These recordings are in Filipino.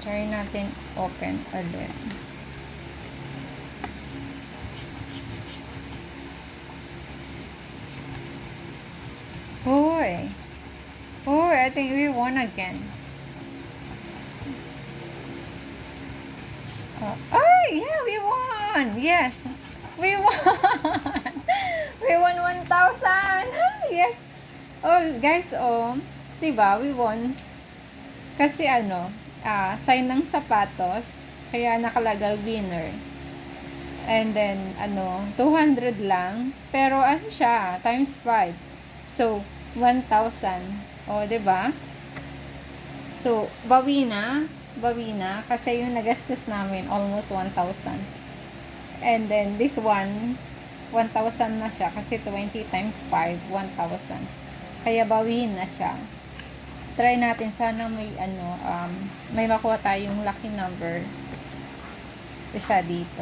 Try natin open ulit. Uy! Uy, I think we won again. Oh, yeah, we won! Yes! We won! We won 1,000! Yes! Oh, guys, oh, diba, we won. Kasi sign ng sapatos, kaya nakalagay winner. And then, 200 lang. Pero ano siya, times 5. So, 1,000. O, diba? So, bawi na. Kasi yung nagastos namin, almost 1,000. And then, this one, 1,000 na siya. Kasi 20 times 5, 1,000. Kaya bawiin na siya. Try natin. Sana may makuha tayong lucky number. Isa dito.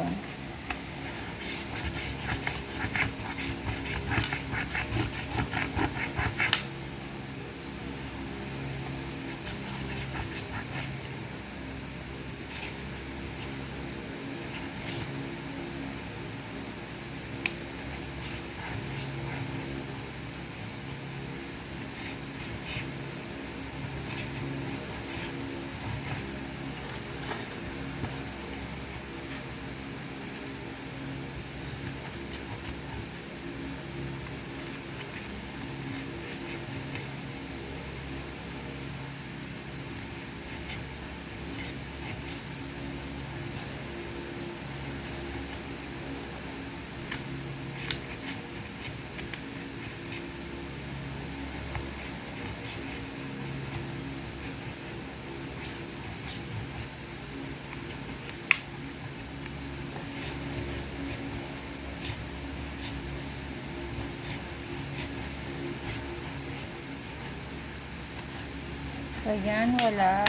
Ayan, wala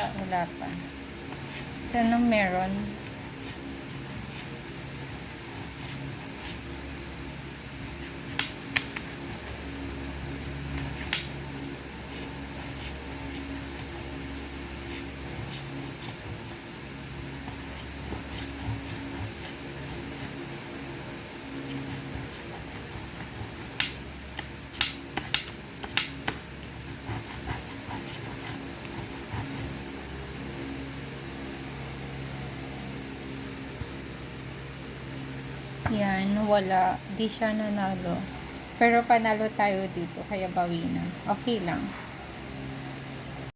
pa. Sana meron. Yan, wala. Di siya nanalo. Pero panalo tayo dito, kaya bawi na. Okay lang.